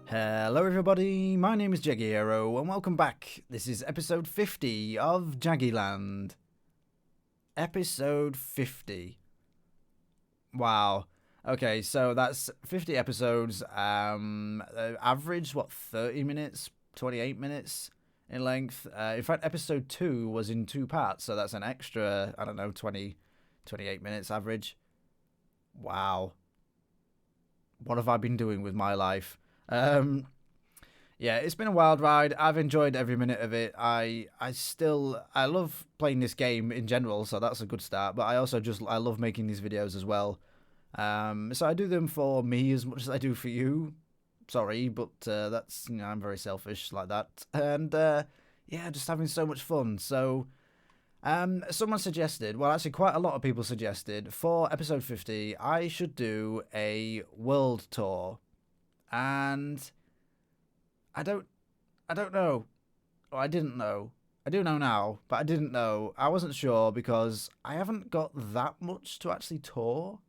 Hello everybody, my name is Jagiero and welcome back. This is episode 50 of Jagiland. Episode 50. Wow. Okay, so that's 50 episodes, average, 30 minutes, 28 minutes in length. In fact, episode 2 was in 2 parts, so that's an extra, 28 minutes average. Wow. What have I been doing with my life? Yeah, it's been a wild ride. I've enjoyed every minute of it. I love playing this game in general, so that's a good start. But I also I love making these videos as well. So I do them for me as much as I do for you. Sorry, but that's, I'm very selfish like that. And yeah, just having so much fun. So someone suggested, well, actually quite a lot of people suggested, for episode 50, I should do a world tour. And I don't know. Or I didn't know. I do know now, but I didn't know. I wasn't sure because I haven't got that much to actually tour.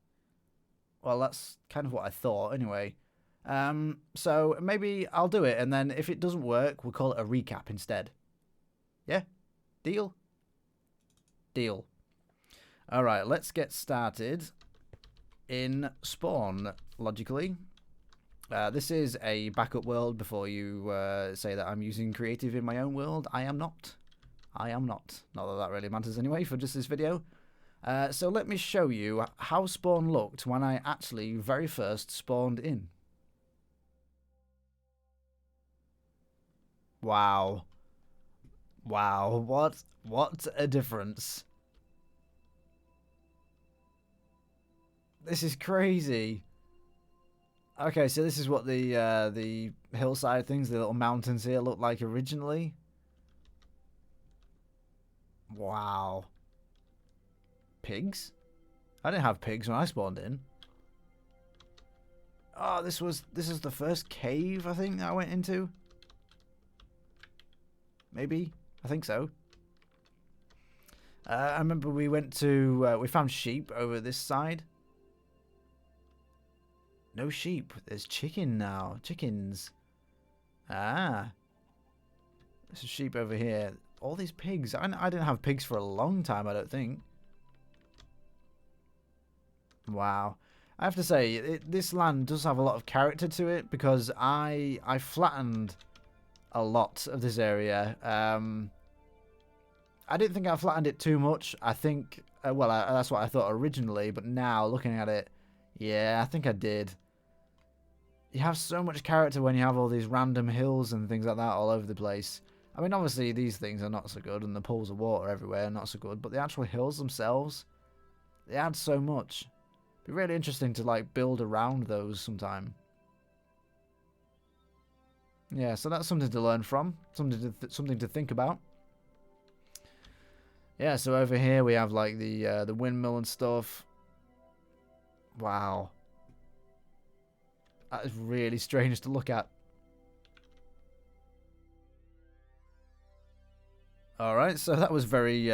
Well, that's kind of what I thought anyway. So maybe I'll do it, and then if it doesn't work, we'll call it a recap instead. Yeah? Deal? Deal. Alright, let's get started in spawn, logically. This is a backup world before you say that I'm using creative in my own world. I am not. I am not. Not that that really matters anyway for just this video. So let me show you how spawn looked when I actually very first spawned in. Wow. Wow, what a difference. This is crazy. Okay, so this is what the hillside things, the little mountains here, looked like originally. Wow. Pigs? I didn't have pigs when I spawned in. Oh, this is the first cave I think that I went into. Maybe, I think so. I remember we went to we found sheep over this side. No sheep. There's chicken now. Chickens. Ah. There's a sheep over here. All these pigs. I didn't have pigs for a long time, I don't think. Wow. I have to say, this land does have a lot of character to it because I flattened a lot of this area. I didn't think I flattened it too much. I think, well, that's what I thought originally, but now looking at it, yeah, I think I did. You have so much character when you have all these random hills and things like that all over the place. I mean, obviously these things are not so good, and the pools of water everywhere are not so good, but the actual hills themselves, they add so much. It'd be really interesting to like build around those sometime. Yeah, so that's something to learn from, something to think about. Yeah, so over here we have like the windmill and stuff. Wow. That is really strange to look at. Alright, so that was very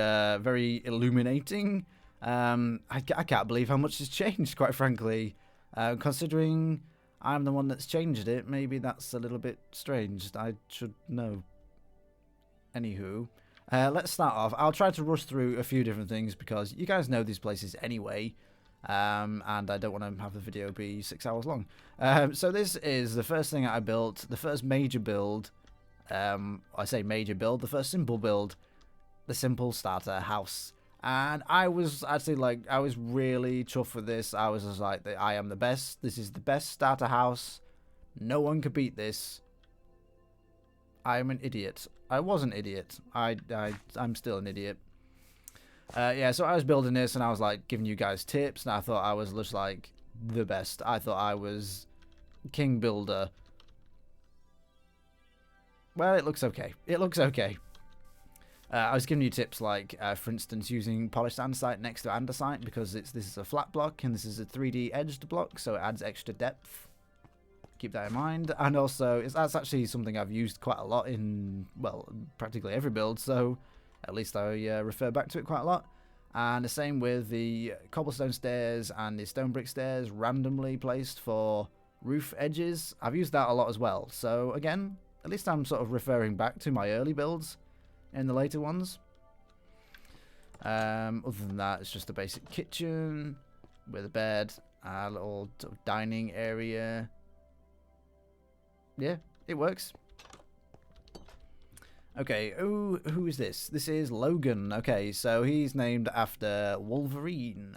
illuminating. I can't believe how much has changed, quite frankly. Considering I'm the one that's changed it, maybe that's a little bit strange. I should know. Anywho, let's start off. I'll try to rush through a few different things because you guys know these places anyway. And I don't want to have the video be 6 hours long. So this is the first thing I built, the first major build. I say major build, the first simple build, the simple starter house. And I was actually like, I was really chuffed with this. I was just like, I am the best. This is the best starter house. No one could beat this. I am an idiot. I was an idiot. I'm still an idiot. Yeah, so I was building this and I was like giving you guys tips, and I thought I was just like the best. I thought I was king builder. Well, it looks okay. It looks okay. I was giving you tips like, for instance, using polished andesite next to andesite because this is a flat block and this is a 3D edged block, so it adds extra depth. Keep that in mind. And also, that's actually something I've used quite a lot in, well, practically every build, so at least I refer back to it quite a lot. And the same with the cobblestone stairs and the stone brick stairs randomly placed for roof edges. I've used that a lot as well. So again, at least I'm sort of referring back to my early builds in the later ones. Other than that, it's just a basic kitchen with a bed, a little sort of dining area. Yeah, it works. Okay, who is this? This is Logan. Okay, so he's named after Wolverine.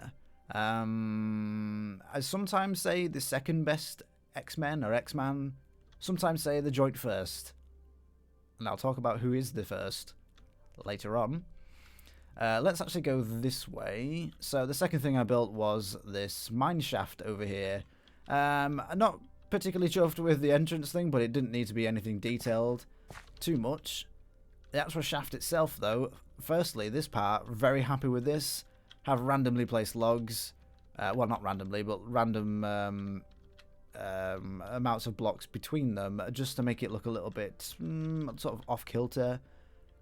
I sometimes say the second best X-Men or X-Man. Sometimes say the joint first. And I'll talk about who is the first later on. Let's actually go this way. So the second thing I built was this mine shaft over here. I'm not particularly chuffed with the entrance thing, but it didn't need to be anything detailed too much. The actual shaft itself, though, firstly, this part, very happy with this. Have randomly placed logs. Well, not randomly, but random amounts of blocks between them, just to make it look a little bit sort of off-kilter.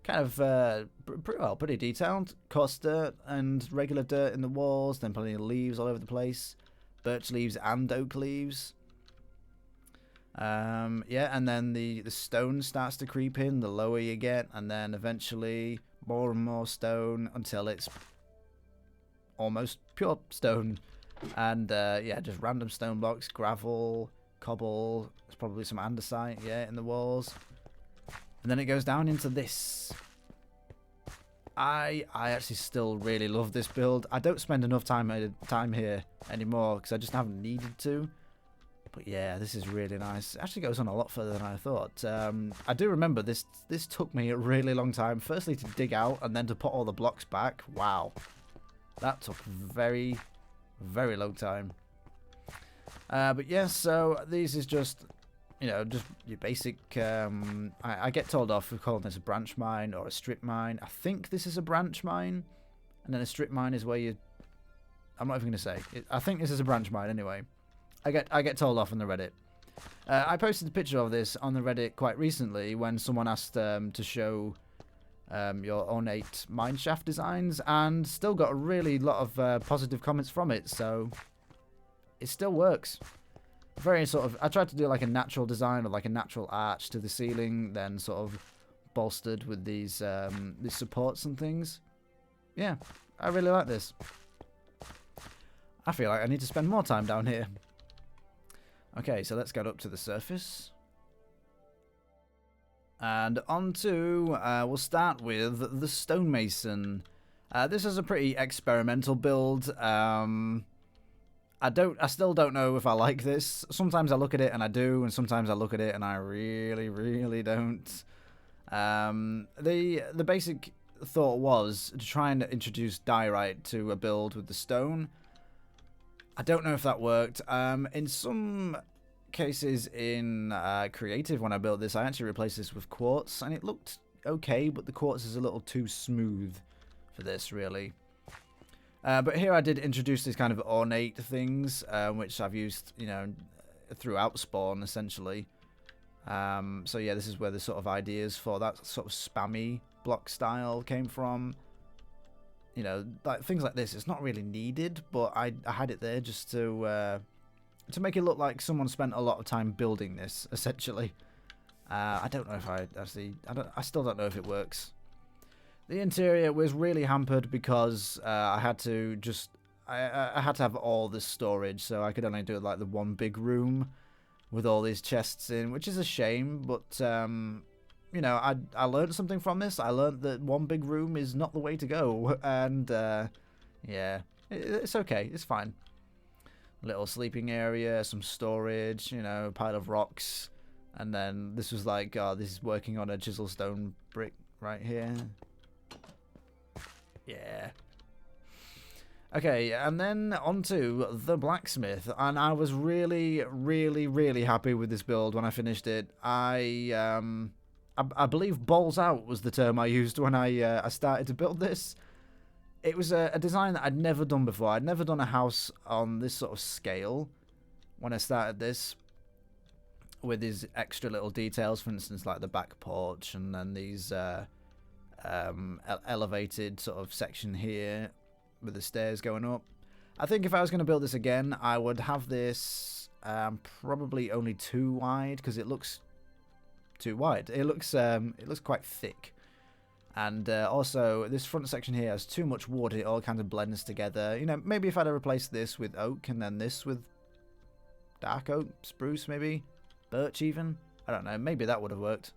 Kind of pretty detailed. Coarse dirt and regular dirt in the walls, then plenty of leaves all over the place. Birch leaves and oak leaves. Yeah, and then the stone starts to creep in the lower you get, and then eventually more and more stone until it's almost pure stone. And yeah, just random stone blocks, gravel, cobble, there's probably some andesite, yeah, in the walls. And then it goes down into this. I actually still really love this build. I don't spend enough time here anymore because I just haven't needed to. But yeah, this is really nice. It actually goes on a lot further than I thought. I do remember this took me a really long time. Firstly to dig out and then to put all the blocks back. Wow. That took very, very long time. But yeah, so these is just, you know, just your basic... I get told off for calling this a branch mine or a strip mine. I think this is a branch mine. And then a strip mine is where you... I'm not even going to say. I think this is a branch mine anyway. I get told off on the Reddit. I posted a picture of this on the Reddit quite recently when someone asked to show your ornate mineshaft designs, and still got a really lot of positive comments from it, so it still works. Very sort of, I tried to do like a natural design or like a natural arch to the ceiling, then sort of bolstered with these supports and things. Yeah, I really like this. I feel like I need to spend more time down here. Okay, so let's get up to the surface. And onto, we'll start with the stonemason. This is a pretty experimental build. I still don't know if I like this. Sometimes I look at it and I do, and sometimes I look at it and I really, really don't. The basic thought was to try and introduce diorite to a build with the stone. I don't know if that worked. In some cases in creative, when I built this, I actually replaced this with quartz, and it looked okay, but the quartz is a little too smooth for this, really. But here I did introduce these kind of ornate things, which I've used, you know, throughout Spawn, essentially. So yeah, this is where the sort of ideas for that sort of spammy block style came from. You know, like things like this, it's not really needed, but I had it there just to make it look like someone spent a lot of time building this, essentially. I don't know if I still don't know if it works. The interior was really hampered because I had to have all this storage, so I could only do like the one big room with all these chests in, which is a shame, but you know, I learned something from this. I learned that one big room is not the way to go, and yeah, it's okay, it's fine. Little sleeping area, some storage, you know, a pile of rocks, and then this was like, oh, this is working on a chisel stone brick right here. Yeah. Okay, and then onto the blacksmith, and I was really, really, really happy with this build when I finished it. I believe balls out was the term I used when I started to build this. It was a design that I'd never done before. I'd never done a house on this sort of scale when I started this, with these extra little details, for instance, like the back porch, and then these elevated sort of section here with the stairs going up. I think if I was going to build this again, I would have this probably only too wide because it looks too wide. It looks quite thick. And also, this front section here has too much wood. It all kind of blends together. You know, maybe if I'd have replaced this with oak and then this with dark oak, spruce maybe, birch even. I don't know. Maybe that would have worked.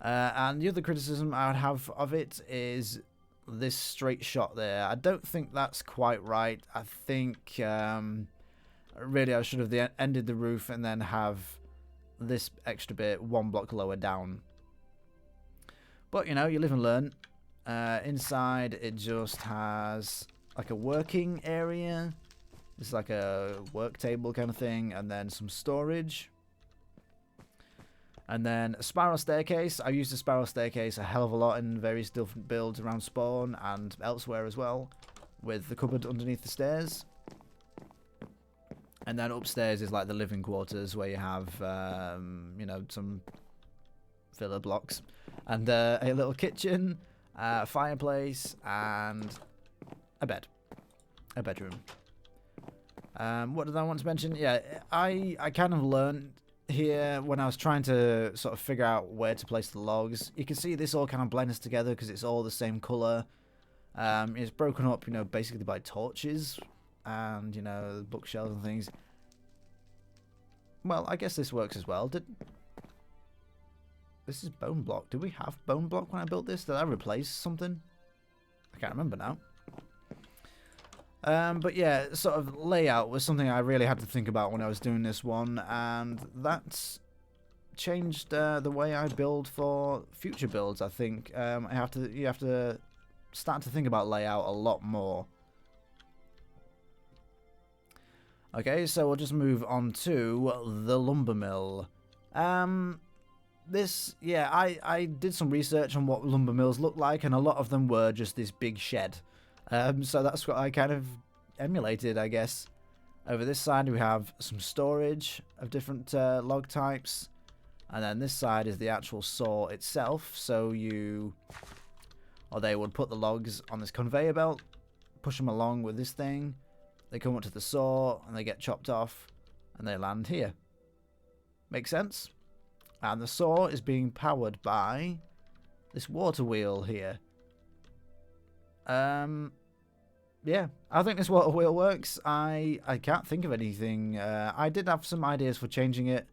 And the other criticism I would have of it is this straight shot there. I don't think that's quite right. I think really I should have ended the roof and then have this extra bit one block lower down. But, you know, you live and learn. Inside, it just has like a working area. It's like a work table kind of thing. And then some storage. And then a spiral staircase. I've used the spiral staircase a hell of a lot in various different builds around spawn and elsewhere as well. With the cupboard underneath the stairs. And then upstairs is like the living quarters where you have, you know, some filler blocks. And a little kitchen, fireplace, and a bed. A bedroom. What did I want to mention? Yeah, I kind of learned here when I was trying to sort of figure out where to place the logs. You can see this all kind of blends together because it's all the same colour. It's broken up, you know, basically by torches and, you know, bookshelves and things. Well, I guess this works as well. This is bone block. Did we have bone block when I built this? Did I replace something? I can't remember now. But yeah, sort of layout was something I really had to think about when I was doing this one, and that's changed the way I build for future builds. I think you have to start to think about layout a lot more. Okay, so we'll just move on to the lumber mill. I did some research on what lumber mills look like, and a lot of them were just this big shed. So that's what I kind of emulated, I guess. Over this side we have some storage of different log types, and then this side is the actual saw itself. So they would put the logs on this conveyor belt, push them along with this thing. They come up to the saw and they get chopped off, and they land here. Makes sense? And the saw is being powered by this water wheel here. Yeah, I think this water wheel works. I can't think of anything. I did have some ideas for changing it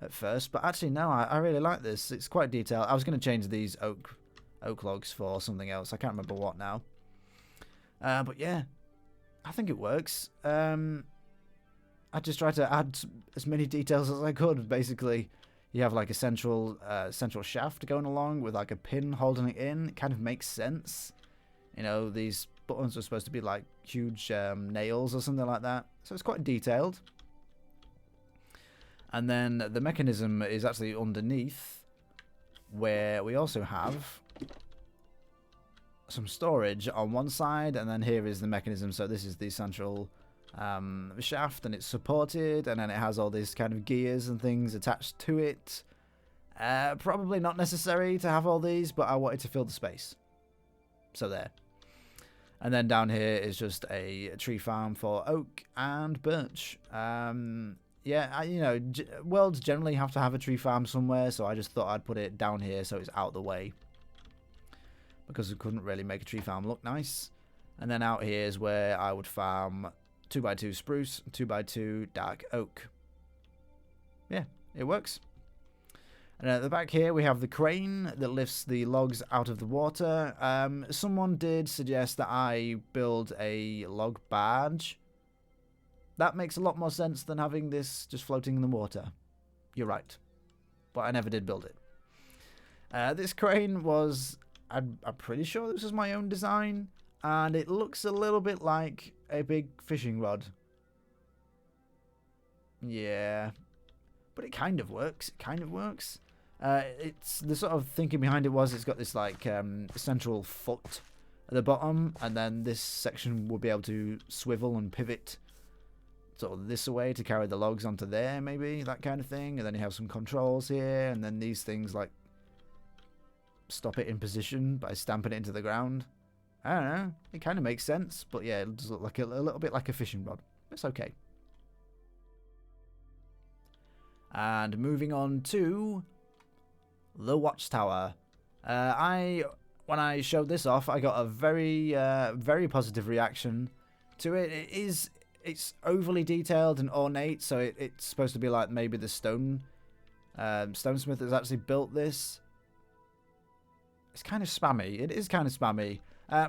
at first, but actually no, I really like this. It's quite detailed. I was going to change these oak logs for something else. I can't remember what now. But yeah, I think it works. I just tried to add as many details as I could, basically. You have like a central shaft going along with like a pin holding it in. It kind of makes sense. You know, these buttons are supposed to be like huge nails or something like that. So it's quite detailed. And then the mechanism is actually underneath, where we also have some storage on one side, and then here is the mechanism. So this is the central shaft, and it's supported, and then it has all these kind of gears and things attached to it. Probably not necessary to have all these, but I wanted to fill the space. So there. And then down here is just a tree farm for oak and birch. Yeah, you know, worlds generally have to have a tree farm somewhere, so I just thought I'd put it down here so it's out the way, because we couldn't really make a tree farm look nice. And then out here is where I would farm 2x2 spruce, 2x2 dark oak. Yeah, it works. And at the back here we have the crane that lifts the logs out of the water. Someone did suggest that I build a log barge. That makes a lot more sense than having this just floating in the water. You're right. But I never did build it. This crane was... I'm pretty sure this was my own design. And it looks a little bit like a big fishing rod. Yeah. But it kind of works. It kind of works. It's the sort of thinking behind it was it's got this like central foot at the bottom, and then this section will be able to swivel and pivot sort of this way to carry the logs onto there, maybe, that kind of thing. And then you have some controls here, and then these things like stop it in position by stamping it into the ground. I don't know, it kind of makes sense, but yeah, it does look like a little bit like a fishing rod. It's okay. And moving on to the watchtower. When I showed this off, I got a very positive reaction to it. It's overly detailed and ornate, so it's supposed to be like maybe the stonesmith has actually built this. It's kind of spammy. It is kind of spammy.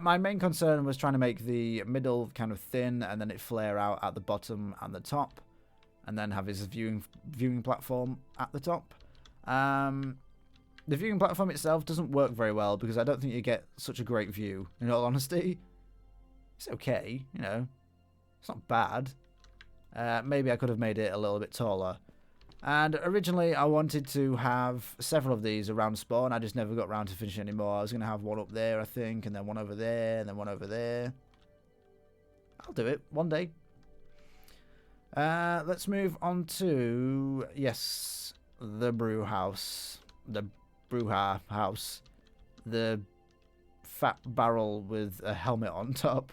My main concern was trying to make the middle kind of thin and then it flare out at the bottom and the top, and then have his viewing platform at the top. The viewing platform itself doesn't work very well because I don't think you get such a great view, in all honesty. It's okay, you know. It's not bad. Maybe I could have made it a little bit taller. And originally I wanted to have several of these around spawn. I just never got around to finishing anymore. I was going to have one up there, I think, and then one over there, and then one over there. I'll do it one day. Let's move on to, yes, the brew house. The Brewha house. The fat barrel with a helmet on top.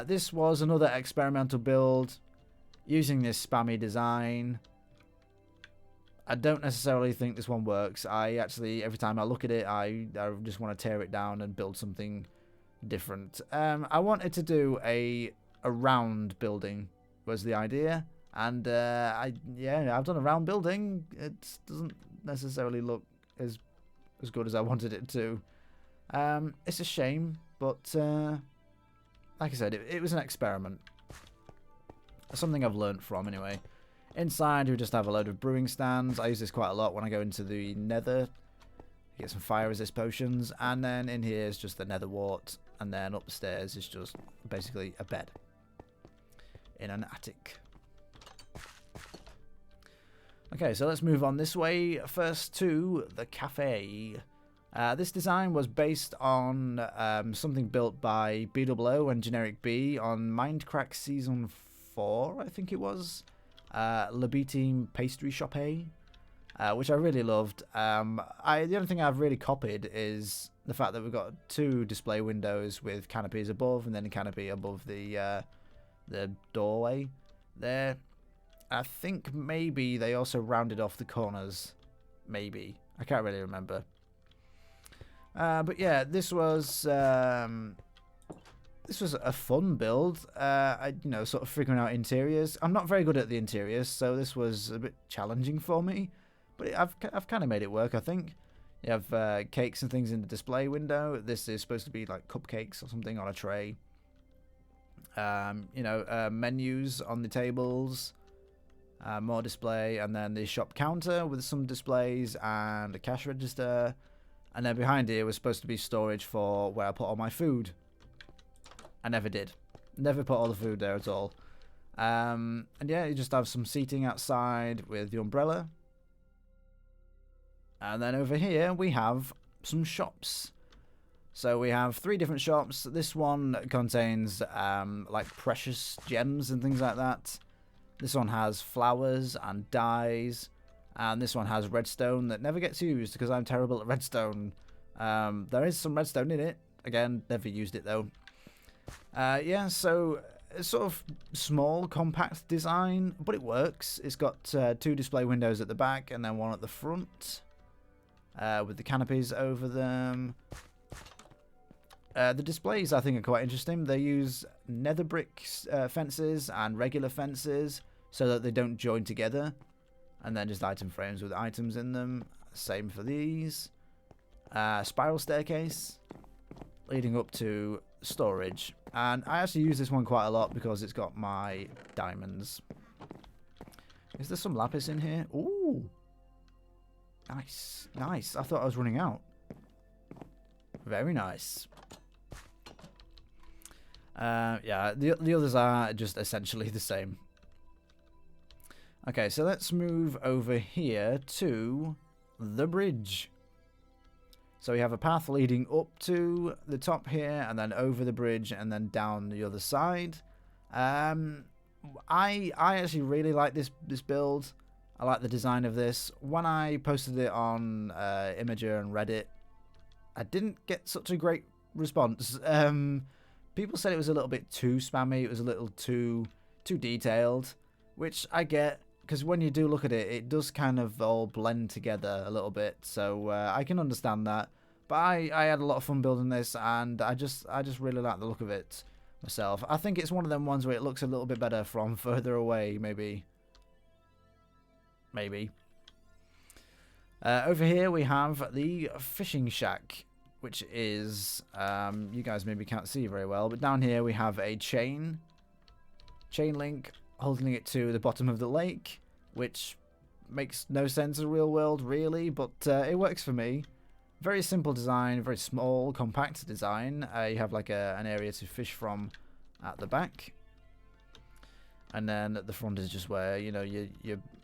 This was another experimental build using this spammy design. I don't necessarily think this one works. I actually, every time I look at it, I just want to tear it down and build something different. I wanted to do a round building was the idea, and I've done a round building. It doesn't necessarily look as good as I wanted it to. It's a shame, but like I said, it was an experiment. Something I've learned from anyway. Inside, we just have a load of brewing stands. I use this quite a lot when I go into the Nether. Get some fire resist potions. And then in here is just the Nether wart. And then upstairs is just basically a bed in an attic. Okay, so let's move on this way. First to the cafe. This design was based on something built by BWO and Generic B on Minecraft Season 4, I think it was. Labiteam Pastry Shop, which I really loved. The only thing I've really copied is the fact that we've got 2 display windows with canopies above and then a canopy above the doorway there. I think maybe they also rounded off the corners. Maybe. I can't really remember. But yeah, this was a fun build. Sort of figuring out interiors. I'm not very good at the interiors, so this was a bit challenging for me. But I've kind of made it work, I think. You have cakes and things in the display window. This is supposed to be like cupcakes or something on a tray. Menus on the tables. More display, and then the shop counter with some displays and a cash register. And then behind here was supposed to be storage for where I put all my food. I never did. Never put all the food there at all. And yeah, you just have some seating outside with the umbrella. And then over here we have some shops. So we have 3 different shops. This one contains like precious gems and things like that. This one has flowers and dyes. And this one has redstone that never gets used because I'm terrible at redstone. There is some redstone in it. Again, never used it though. So it's sort of small, compact design, but it works. It's got 2 display windows at the back and then one at the front with the canopies over them. The displays I think are quite interesting. They use nether brick fences and regular fences so that they don't join together. And then just item frames with items in them. Same for these. Spiral staircase leading up to storage. And I actually use this one quite a lot because it's got my diamonds. Is there some lapis in here? Ooh. Nice. Nice. I thought I was running out. Very nice. The others are just essentially the same. Okay, so let's move over here to the bridge. So we have a path leading up to the top here, and then over the bridge, and then down the other side. I actually really like this build. I like the design of this. When I posted it on Imager and Reddit, I didn't get such a great response. People said it was a little bit too spammy. It was a little too detailed, which I get. because when you do look at it, it does kind of all blend together a little bit. So I can understand that. But I had a lot of fun building this, and I just really like the look of it myself. I think it's one of them ones where it looks a little bit better from further away, maybe. Over here we have the fishing shack, which is, you guys maybe can't see very well, but down here we have a chain link holding it to the bottom of the lake, which makes no sense in the real world really, but it works for me. Very simple design, very small, compact design. You have like an area to fish from at the back. And then at the front is just where, you know, you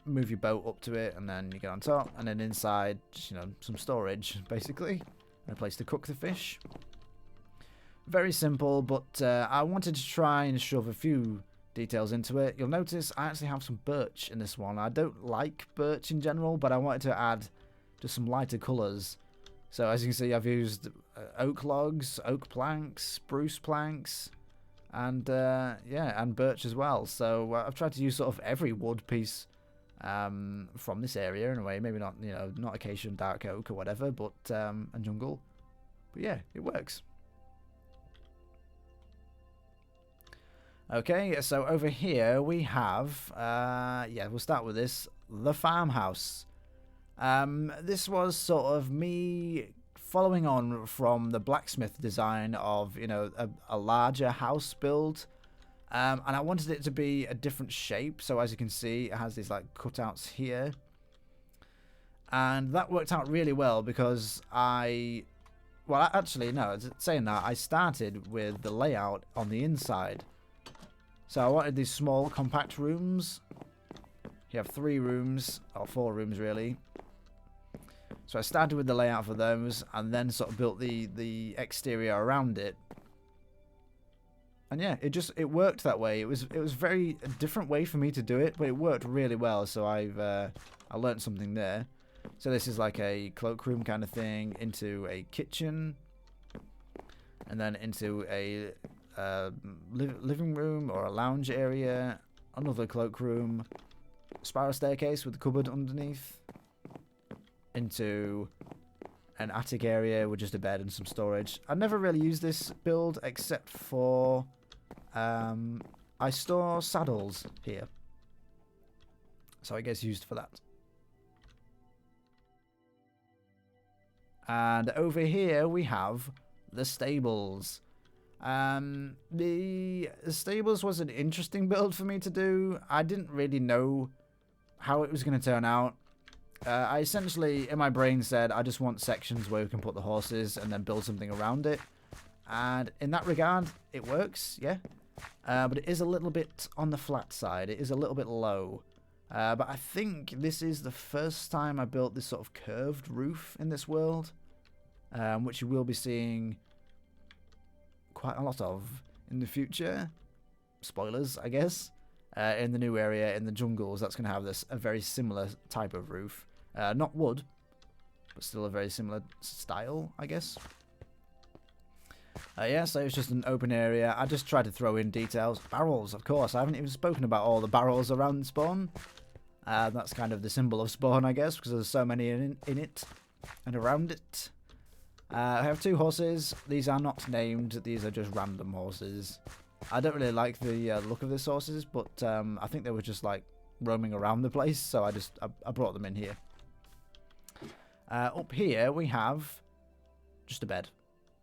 move your boat up to it, and then you get on top, and then inside, just, you know, some storage, basically. And a place to cook the fish. Very simple, but I wanted to try and shove a few details into it. You'll notice I actually have some birch in this one. I don't like birch in general, but I wanted to add just some lighter colours. So as you can see, I've used oak logs, oak planks, spruce planks, and yeah, and birch as well. So I've tried to use sort of every wood piece from this area in a way. Maybe not, you know, not acacia and dark oak or whatever, but and jungle. But yeah, it works. Okay, so over here we have, yeah, we'll start with this, the farmhouse. This was sort of me following on from the blacksmith design of, you know, a larger house build. And I wanted it to be a different shape. So as you can see, it has these like cutouts here. And that worked out really well because well, actually, no, saying that, I started with the layout on the inside. So I wanted these small, compact rooms. You have 3 rooms, or 4 rooms really. So I started with the layout for those, and then sort of built the exterior around it. And yeah, it worked that way. It was very a different way for me to do it, but it worked really well. So I learned something there. So this is like a cloakroom kind of thing, into a kitchen, and then into a living room or a lounge area, another cloakroom, spiral staircase with a cupboard underneath, into an attic area with just a bed and some storage. I never really used this build except for I store saddles here, so it gets used for that. And over here we have the stables. The stables was an interesting build for me to do. I didn't really know how it was going to turn out. I essentially, in my brain, said I just want sections where we can put the horses and then build something around it. And in that regard, it works, yeah. But it is a little bit on the flat side. It is a little bit low. But I think this is the first time I built this sort of curved roof in this world, which you will be seeing quite a lot of in the future. Spoilers, I guess. In the new area, in the jungles, that's going to have a very similar type of roof. Not wood, but still a very similar style, I guess. Yeah, so it's just an open area. I just tried to throw in details. Barrels, of course. I haven't even spoken about all the barrels around spawn. That's kind of the symbol of spawn, I guess, because there's so many in it and around it. I have 2 horses. These are not named. These are just random horses. I don't really like the look of these horses, but I think they were just like roaming around the place, so I brought them in here. Up here we have just a bed,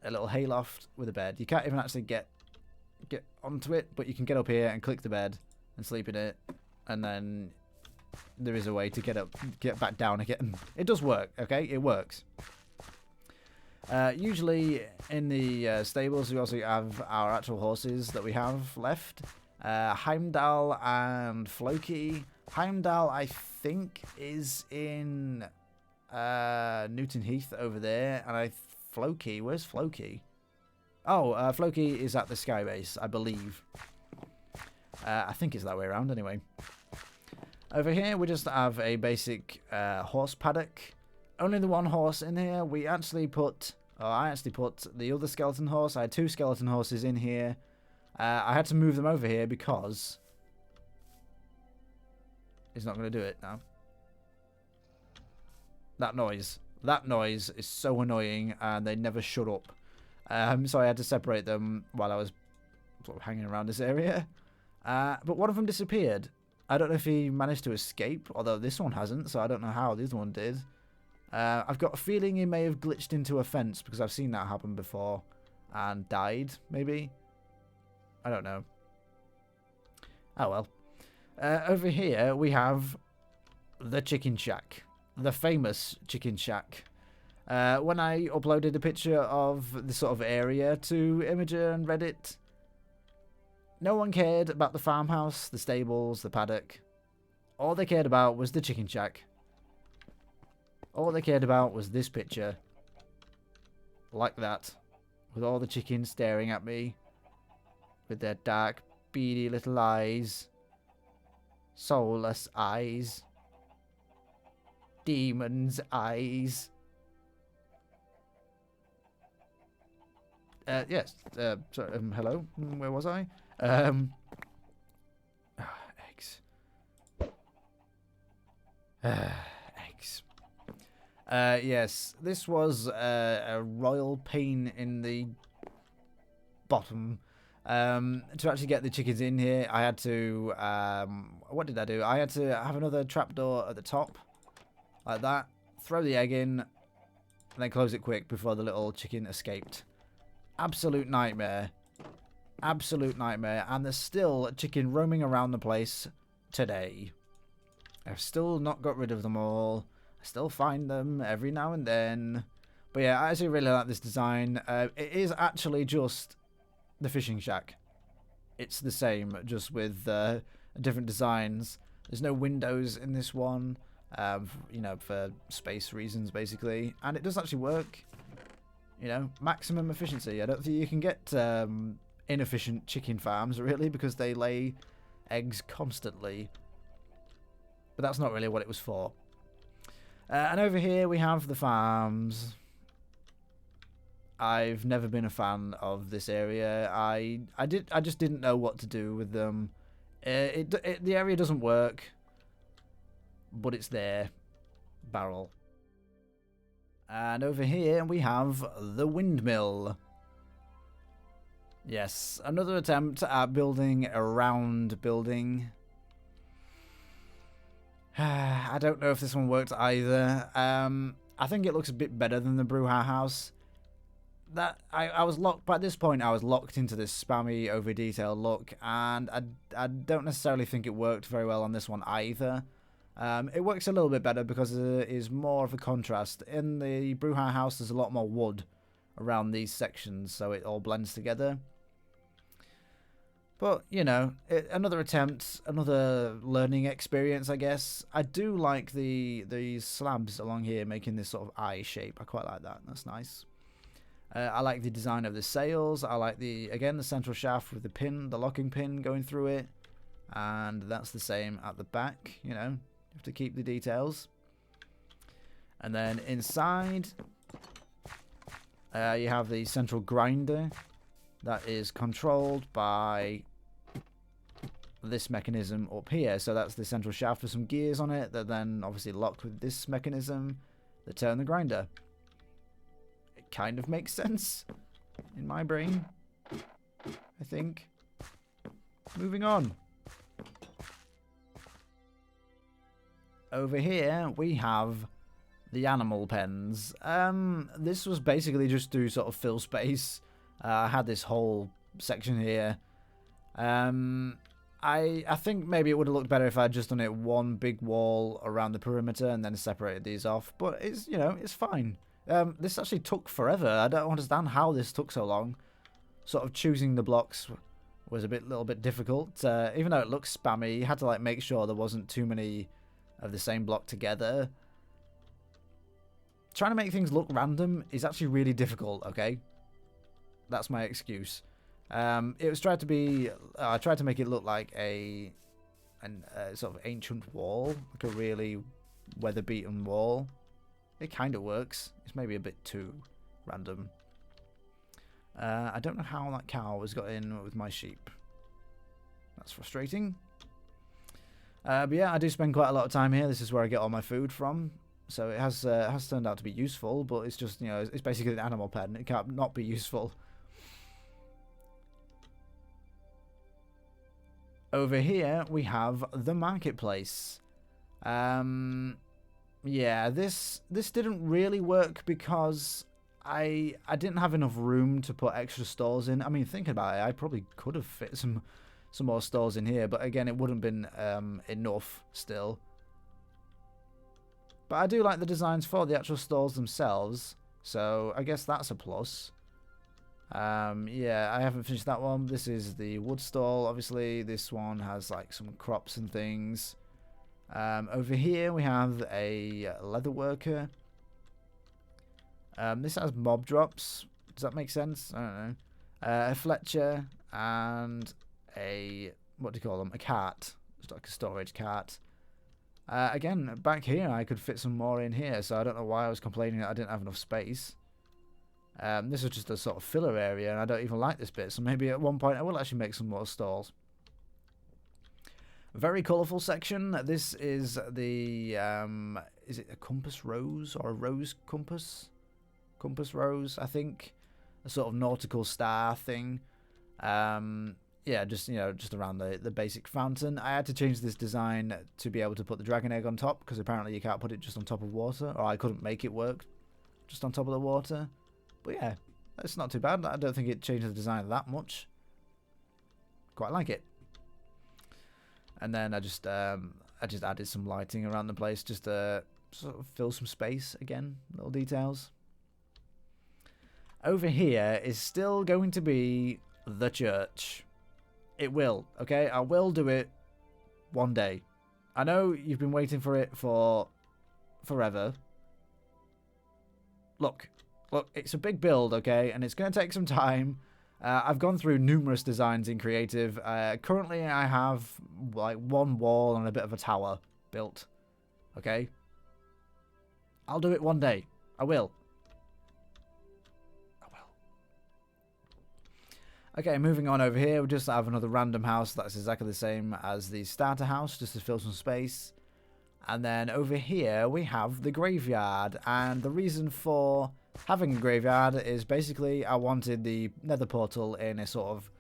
a little hayloft with a bed. You can't even actually get onto it, but you can get up here and click the bed and sleep in it, and then there is a way to get back down again. It does work, okay? It works. Usually in the stables we also have our actual horses that we have left. Heimdall and Floki. Heimdall I think is in Newton Heath over there, and Floki, where's Floki? Oh, Floki is at the Skybase, I believe. I think it's that way around anyway. Over here we just have a basic horse paddock. Only the one horse in here. I actually put the other skeleton horse. I had 2 skeleton horses in here. I had to move them over here because He's not going to do it now. That noise. That noise is so annoying, and they never shut up. So I had to separate them while I was sort of hanging around this area. But one of them disappeared. I don't know if he managed to escape, although this one hasn't, so I don't know how this one did. I've got a feeling he may have glitched into a fence, because I've seen that happen before. And died, maybe? I don't know. Oh well. Over here, we have the chicken shack. The famous chicken shack. When I uploaded a picture of this sort of area to Imager and Reddit, no one cared about the farmhouse, the stables, the paddock. All they cared about was the chicken shack. All they cared about was this picture. Like that. With all the chickens staring at me. With their dark, beady little eyes. Soulless eyes. Demon's eyes. Yes. Sorry, hello? Where was I? Eggs. Eggs. Yes. This was a royal pain in the bottom. To actually get the chickens in here, I had to... what did I do? I had to have another trapdoor at the top. Like that. Throw the egg in. And then close it quick before the little chicken escaped. Absolute nightmare. Absolute nightmare. And there's still a chicken roaming around the place today. I've still not got rid of them all. I still find them every now and then. But yeah, I actually really like this design. It is actually just the fishing shack. It's the same, just with different designs. There's no windows in this one. You know, for space reasons, basically. And it does actually work. You know, maximum efficiency. I don't think you can get inefficient chicken farms, really, because they lay eggs constantly. But that's not really what it was for. And over here we have the farms. I've never been a fan of this area. I just didn't know what to do with them. The area doesn't work, but it's there. Barrel. And over here we have the windmill. Yes, another attempt at building a round building. I don't know if this one worked either. I think it looks a bit better than the Brouhaha house. That I was locked by this point. I was locked into this spammy, over detailed look, and I don't necessarily think it worked very well on this one either. It works a little bit better because it is more of a contrast. In the Brouhaha house, there's a lot more wood around these sections, so it all blends together. But, you know, another attempt, another learning experience, I guess. I do like these slabs along here making this sort of eye shape. I quite like that. That's nice. I like the design of the sails. I like the central shaft with the pin, the locking pin going through it. And that's the same at the back, you know. You have to keep the details. And then inside, you have the central grinder. That is controlled by this mechanism up here. So that's the central shaft with some gears on it that then obviously lock with this mechanism that turn the grinder. It kind of makes sense in my brain, I think. Moving on. Over here we have the animal pens. This was basically just to sort of fill space. I had this whole section here. I think maybe it would have looked better if I had just done it one big wall around the perimeter and then separated these off. But it's, you know, it's fine. This actually took forever. I don't understand how this took so long. Sort of choosing the blocks was a little bit difficult. Even though it looks spammy, you had to like make sure there wasn't too many of the same block together. Trying to make things look random is actually really difficult, okay? That's my excuse. It was tried to be... I tried to make it look like a sort of ancient wall. Like a really weather-beaten wall. It kind of works. It's maybe a bit too random. I don't know how that cow has got in with my sheep. That's frustrating. But yeah, I do spend quite a lot of time here. This is where I get all my food from. So it has turned out to be useful, but it's just, you know, it's basically an animal pen. It can't not be useful. Over here, we have the marketplace. Yeah, this didn't really work because I didn't have enough room to put extra stores in. I mean, thinking about it, I probably could have fit some more stores in here, but again, it wouldn't have been enough still. But I do like the designs for the actual stores themselves, so I guess that's a plus. Yeah, I haven't finished that one. This is the wood stall, obviously. This one has like some crops and things. Over here we have a leather worker. This has mob drops. Does that make sense? I don't know. A Fletcher and a, what do you call them? A cart. It's like a storage cart. Again, back here I could fit some more in here, so I don't know why I was complaining that I didn't have enough space. This is just a sort of filler area, and I don't even like this bit, so maybe at one point I will actually make some more stalls. Very colourful section. This is the, is it a compass rose or a rose compass? Compass rose, I think. A sort of nautical star thing. Yeah, just, you know, just around the basic fountain. I had to change this design to be able to put the dragon egg on top, because apparently you can't put it just on top of water, or I couldn't make it work just on top of the water. But yeah, it's not too bad. I don't think it changed the design that much. Quite like it. And then I just added some lighting around the place just to sort of fill some space again, little details. Over here is still going to be the church. It will, okay? I will do it one day. I know you've been waiting for it for forever. Look, it's a big build, okay? And it's going to take some time. I've gone through numerous designs in creative. Currently, I have like one wall and a bit of a tower built. Okay? I'll do it one day. I will. Okay, moving on over here, we just have another random house that's exactly the same as the starter house, just to fill some space. And then over here, we have the graveyard. And the reason for having a graveyard is basically I wanted the nether portal in a sort of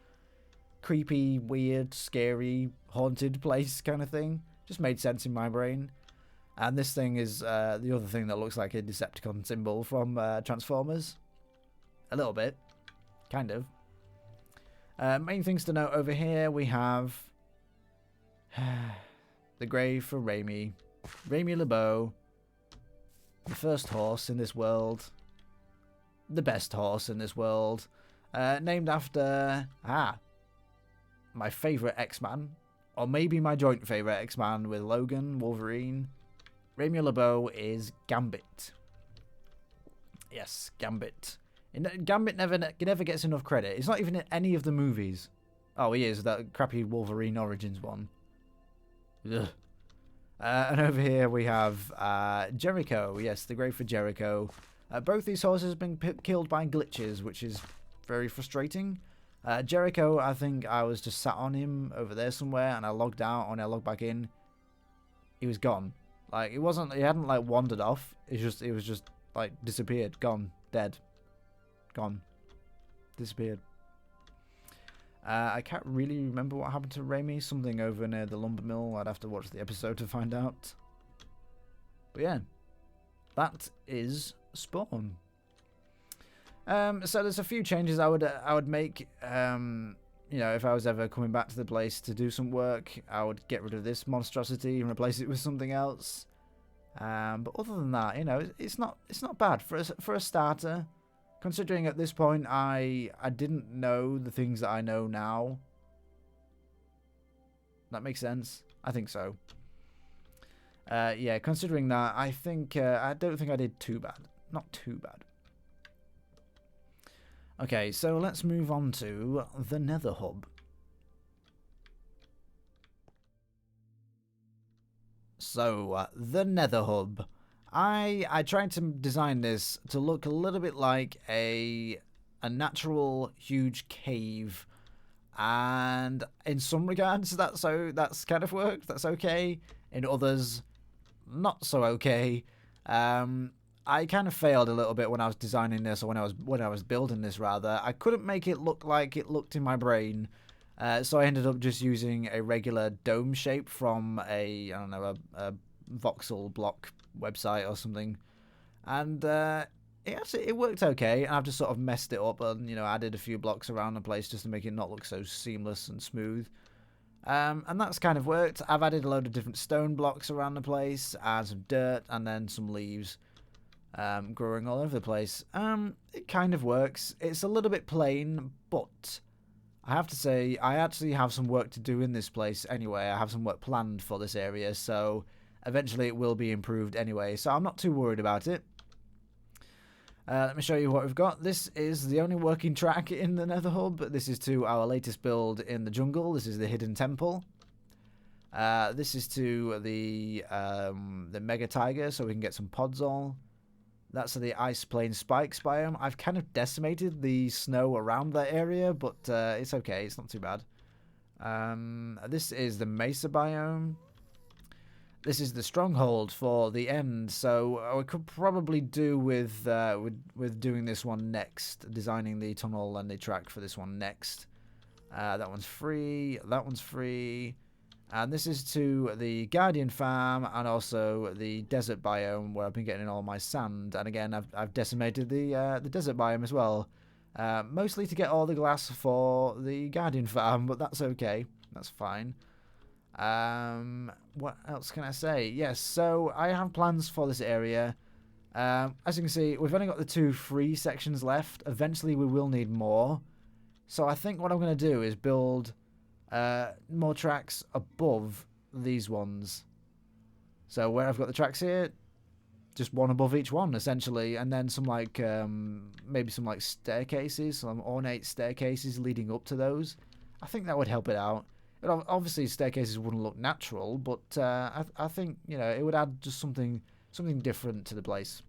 creepy, weird, scary, haunted place kind of thing. Just made sense in my brain. And this thing is the other thing that looks like a Decepticon symbol from Transformers. A little bit. Kind of. Main things to note over here, we have the grave for Remy LeBeau, the first horse in this world, the best horse in this world, named after, my favourite X-Man, or maybe my joint favourite X-Man with Logan, Wolverine. Remy LeBeau is Gambit. Yes, Gambit. Gambit never gets enough credit. He's not even in any of the movies. Oh, he is. That crappy Wolverine Origins one. Ugh. And over here we have Jericho. Yes, the grave for Jericho. Both these horses have been killed by glitches, which is very frustrating. Jericho, I think I was just sat on him over there somewhere, and I logged out, and I logged back in. He was gone. Like, he hadn't like wandered off. It was just like disappeared, gone, dead. Gone. Disappeared. I can't really remember what happened to Remy. Something over near the lumber mill. I'd have to watch the episode to find out. But yeah. That is Spawn. So there's a few changes I would make. You know, if I was ever coming back to the place to do some work, I would get rid of this monstrosity and replace it with something else. But other than that, you know, it's not bad for a starter. Considering at this point I didn't know the things that I know now. That makes sense? I think so. Yeah, considering that, I don't think I did too bad. Not too bad. Okay, so let's move on to the Nether Hub. So, the Nether Hub. I tried to design this to look a little bit like a natural huge cave, And in some regards, that's kind of worked. That's okay. In others, not so okay. I kind of failed a little bit when I was designing this, or when I was building this rather. I couldn't make it look like it looked in my brain, so I ended up just using a regular dome shape from a voxel block website or something, and it worked okay. And I've just sort of messed it up and added a few blocks around the place just to make it not look so seamless and smooth. And that's kind of worked. I've added a load of different stone blocks around the place, and some dirt, and then some leaves growing all over the place. It kind of works. It's a little bit plain, but I have to say I actually have some work to do in this place anyway. I have some work planned for this area, so eventually it will be improved anyway, so I'm not too worried about it. Let me show you what we've got. This is the only working track in the Nether Hub. This is to our latest build in the jungle. This is the Hidden Temple. This is to the Mega Tiger, so we can get some pods all. That's the Ice Plain Spikes biome. I've kind of decimated the snow around that area, but it's okay. It's not too bad. This is the Mesa biome. This is the stronghold for the end, so we could probably do with doing this one next, designing the tunnel and the track for this one next. That one's free. That one's free. And this is to the Guardian farm and also the desert biome where I've been getting all my sand. And again, I've decimated the desert biome as well, mostly to get all the glass for the Guardian farm, but that's okay. That's fine. What else can I say? Yes, so I have plans for this area. As you can see, we've only got the 2 free sections left. Eventually we will need more. So I think what I'm going to do is build more tracks above these ones. So where I've got the tracks here, just one above each one essentially, and then some like maybe some like staircases, some ornate staircases leading up to those. I think that would help it out. Obviously, staircases wouldn't look natural, but I think it would add just something different to the place.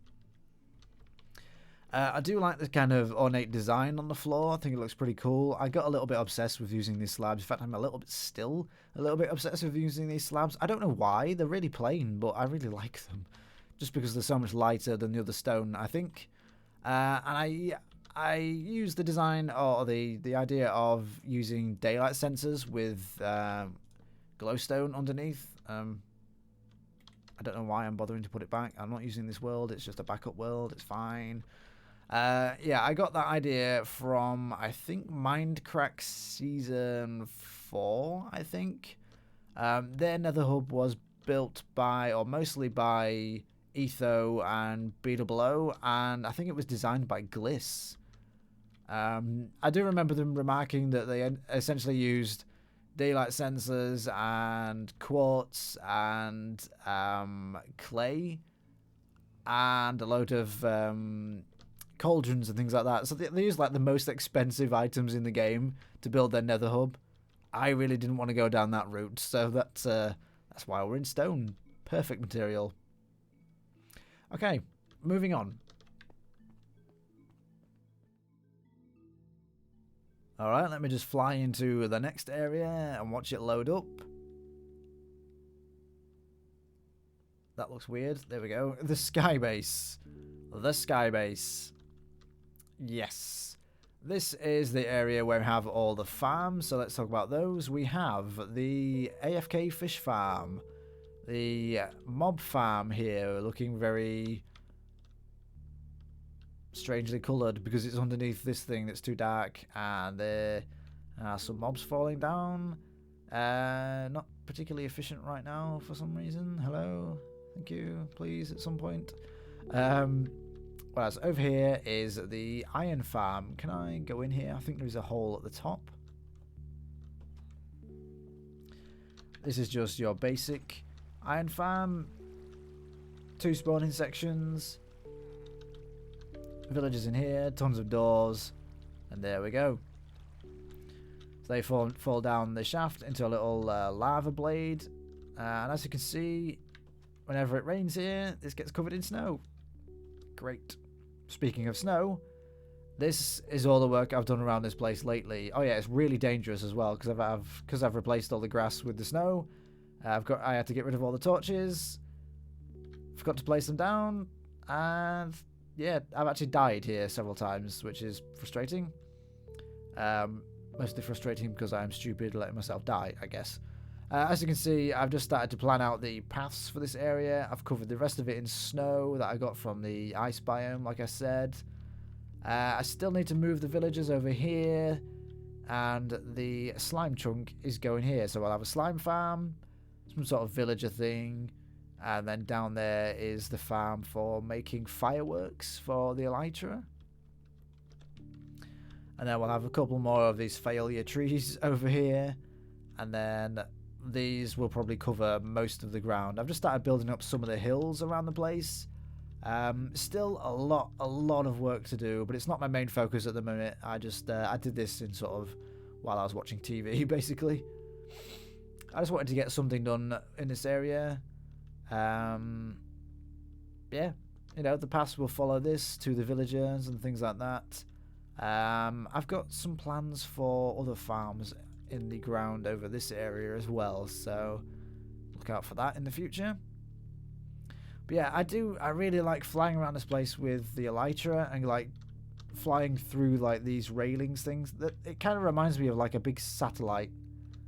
I do like the kind of ornate design on the floor. I think it looks pretty cool. I got a little bit obsessed with using these slabs. In fact, I'm still a little bit obsessed with using these slabs. I don't know why. They're really plain, but I really like them, just because they're so much lighter than the other stone, I think. And I use the design or the idea of using daylight sensors with glowstone underneath. I don't know why I'm bothering to put it back. I'm not using this world. It's just a backup world. It's fine. Yeah, I got that idea from, I think, Mindcrack Season 4, I think. Their Nether Hub was built by, or mostly by, Etho and Beetle, and I think it was designed by Gliss. I do remember them remarking that they essentially used daylight sensors and quartz and clay and a load of cauldrons and things like that. So they used like the most expensive items in the game to build their Nether Hub. I really didn't want to go down that route, so that's why we're in stone. Perfect material. Okay, moving on. Alright, let me just fly into the next area and watch it load up. That looks weird. There we go. The Skybase. The Skybase. Yes. This is the area where we have all the farms, so let's talk about those. We have the AFK fish farm. The mob farm here, looking very strangely coloured because it's underneath this thing that's too dark, and there are some mobs falling down. Not particularly efficient right now for some reason. Hello, thank you, please, at some point. Whereas over here is the iron farm. Can I go in here? I think there's a hole at the top. This is just your basic iron farm. 2 spawning sections. Villagers in here, tons of doors, and there we go. So they fall down the shaft into a little lava blade, and as you can see, whenever it rains here, this gets covered in snow. Great. Speaking of snow, This is all the work I've done around this place lately. Oh yeah, it's really dangerous as well because I've replaced all the grass with the snow. I had to get rid of all the torches. Forgot to place them down, and yeah, I've actually died here several times, which is frustrating. Mostly frustrating because I'm stupid letting myself die, I guess. As you can see, I've just started to plan out the paths for this area. I've covered the rest of it in snow that I got from the ice biome, like I said. I still need to move the villagers over here, and the slime chunk is going here. So I'll have a slime farm, some sort of villager thing, and then down there is the farm for making fireworks for the elytra. And then we'll have a couple more of these failure trees over here, and then these will probably cover most of the ground. I've just started building up some of the hills around the place. Still a lot of work to do, but it's not my main focus at the minute. I did this in sort of while I was watching TV, basically. I just wanted to get something done in this area. Yeah, you know, the paths will follow this to the villagers and things like that. I've got some plans for other farms in the ground over this area as well, so look out for that in the future. But yeah, I really like flying around this place with the elytra and like flying through like these railings things. That it kind of reminds me of like a big satellite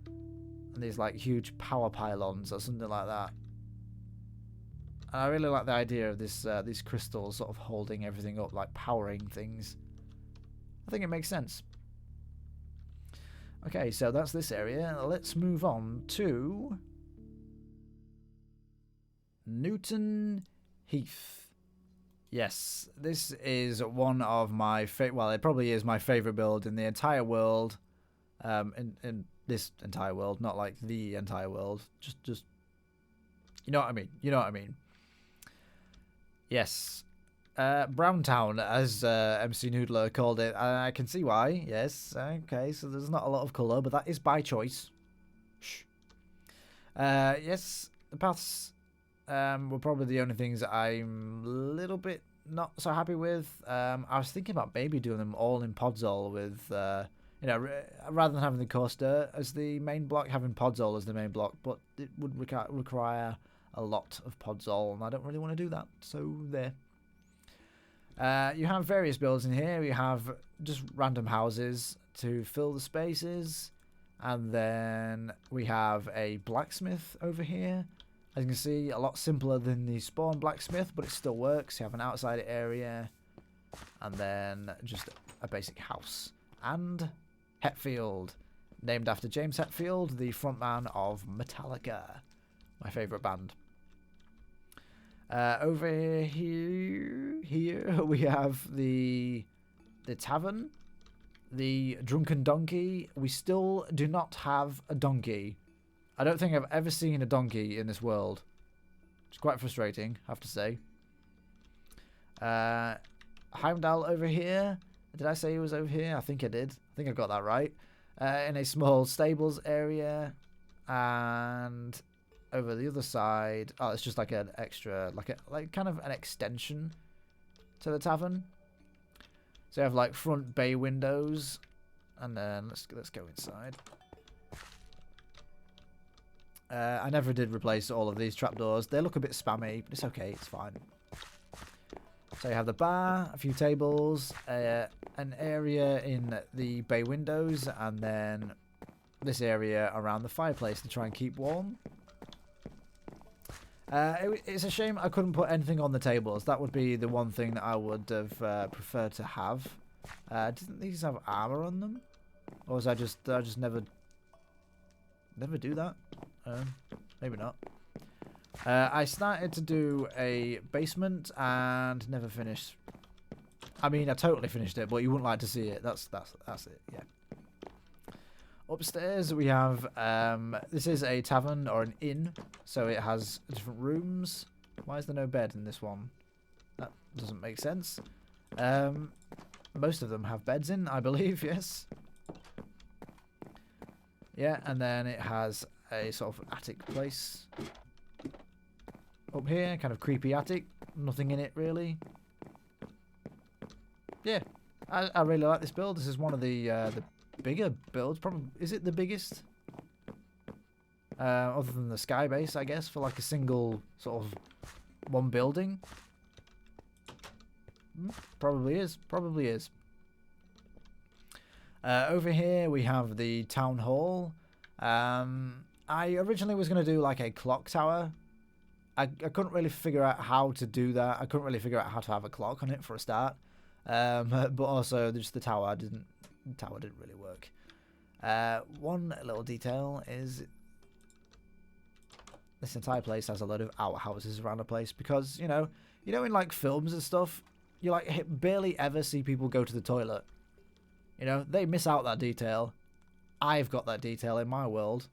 and these like huge power pylons or something like that. And I really like the idea of this these crystals sort of holding everything up, like powering things. I think it makes sense. Okay, so that's this area. Let's move on to Newton Heath. Yes, this is one of my well, it probably is my favorite build in the entire world. In this entire world, not like the entire world. Just you know what I mean. You know what I mean. Yes. Browntown, as MC Noodler called it. I can see why. Yes. Okay, so there's not a lot of colour, but that is by choice. Shh. Yes, the paths were probably the only things that I'm a little bit not so happy with. I was thinking about maybe doing them all in Podzol with, you know, rather than having the coarse dirt as the main block, having Podzol as the main block, but it would require a lot of Podzol, and I don't really want to do that, so there. You have various builds in here. You have just random houses to fill the spaces, and then we have a blacksmith over here. As you can see, a lot simpler than the spawn blacksmith, but it still works. You have an outside area, and then just a basic house. And Hetfield, named after James Hetfield, the frontman of Metallica, my favourite band. Over here we have the tavern, the drunken donkey. We still do not have a donkey. I don't think I've ever seen a donkey in this world. It's quite frustrating, I have to say. Heimdall over here. Did I say he was over here? I think I did. I think I got that right. In a small stables area, and over the other side, oh, it's just like an extra, like kind of an extension to the tavern. So you have like front bay windows, and then let's go inside. I never did replace all of these trapdoors. They look a bit spammy, but it's okay. It's fine. So you have the bar, a few tables, an area in the bay windows, and then this area around the fireplace to try and keep warm. It's a shame I couldn't put anything on the tables. That would be the one thing that I would have preferred to have. Didn't these have armor on them? Or was I just never do that? Maybe not. I started to do a basement and never finished. I mean, I totally finished it, but you wouldn't like to see it. That's it. Yeah. Upstairs we have, this is a tavern or an inn, so it has different rooms. Why is there no bed in this one? That doesn't make sense. Most of them have beds in, I believe, yes. Yeah, and then it has a sort of attic place. Up here, kind of creepy attic. Nothing in it, really. Yeah, I really like this build. This is one of the bigger builds. Probably, is it the biggest? Other than the Skybase, I guess, for like a single sort of one building. Probably is. Probably is. Over here we have the town hall. I originally was going to do like a clock tower. I couldn't really figure out how to do that. I couldn't really figure out how to have a clock on it for a start. But also just the tower didn't really work. One little detail is this entire place has a load of outhouses around the place because, you know in like films and stuff, you like barely ever see people go to the toilet. You know, they miss out that detail. I've got that detail in my world.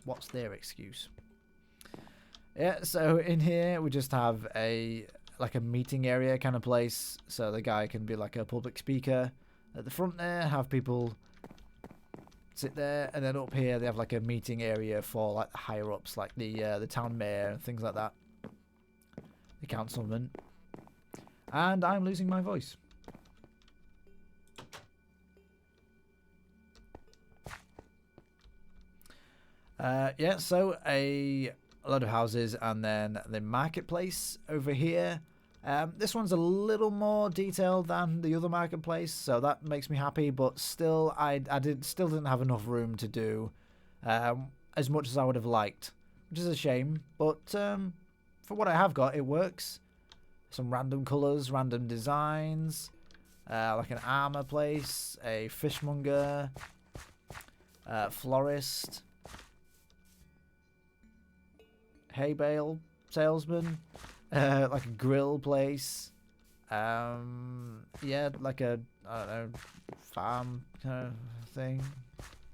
What's their excuse? Yeah, so in here we just have like a meeting area kind of place, so the guy can be like a public speaker. At the front there, have people sit there, and then up here they have like a meeting area for like the higher ups, like the town mayor and things like that, the councilman. And I'm losing my voice. Yeah, so a lot of houses, and then the marketplace over here. This one's a little more detailed than the other marketplace, so that makes me happy. But still, I still didn't have enough room to do as much as I would have liked, which is a shame. But for what I have got, it works. Some random colours, random designs, like an armor place, a fishmonger, florist, hay bale salesman. Like a grill place, yeah, like a, I don't know, farm kind of thing,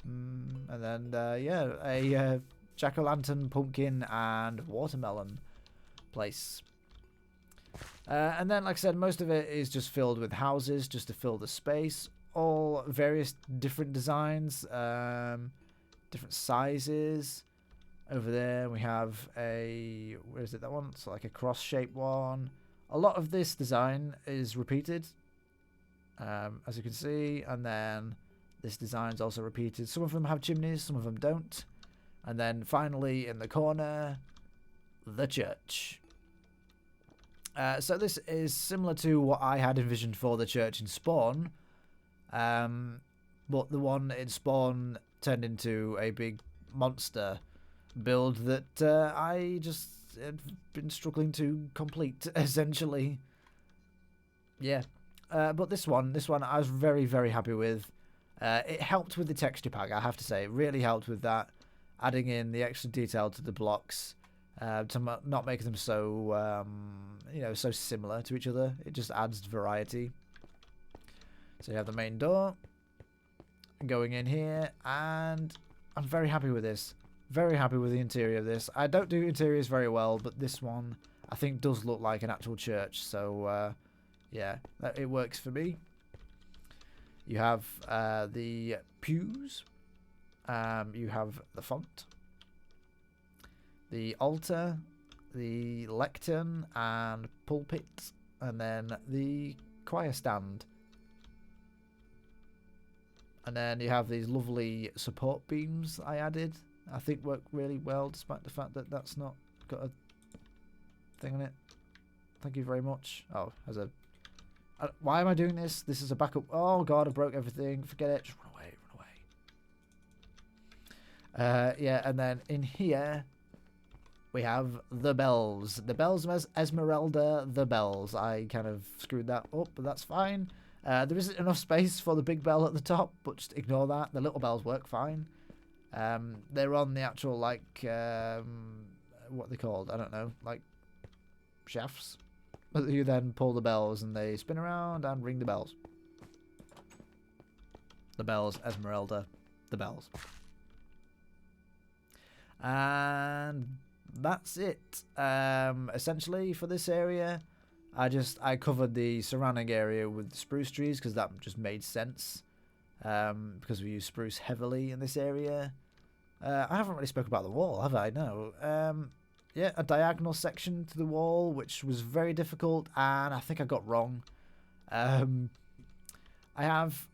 and then yeah, a jack-o'-lantern, pumpkin, and watermelon place. And then, like I said, most of it is just filled with houses just to fill the space, all various different designs, different sizes. Over there we have a, where is it, that one? It's like a cross-shaped one. A lot of this design is repeated, as you can see, and then this design's also repeated. Some of them have chimneys, some of them don't. And then finally in the corner, the church. So this is similar to what I had envisioned for the church in Spawn, but the one in Spawn turned into a big monster build that I just had been struggling to complete, essentially. Yeah, but this one I was very, very happy with. It helped with the texture pack, I have to say. It really helped with that, adding in the extra detail to the blocks, to not make them so so similar to each other. It just adds variety. So you have the main door going in here, and I'm very happy with this. Very happy with the interior of this. I don't do interiors very well, but this one I think does look like an actual church. So yeah, it works for me. You have the pews. You have the font, the altar, the lectern and pulpit, and then the choir stand. And then you have these lovely support beams I added. I think work really well, despite the fact that that's not got a thing on it. Thank you very much. Oh, as a... why am I doing this? This is a backup. Oh, God, I broke everything. Forget it. Just run away, run away. Yeah, and then in here, we have the bells. The bells of Esmeralda, the bells. I kind of screwed that up, but that's fine. There isn't enough space for the big bell at the top, but just ignore that. The little bells work fine. They're on the actual, like, what are they called? I don't know, like, shafts. But you then pull the bells and they spin around and ring the bells. The bells, Esmeralda, the bells. And that's it. Essentially, for this area, I covered the surrounding area with spruce trees because that just made sense. Because we use spruce heavily in this area. I haven't really spoke about the wall, have I? No. Yeah, a diagonal section to the wall, which was very difficult, and I think I got wrong. I have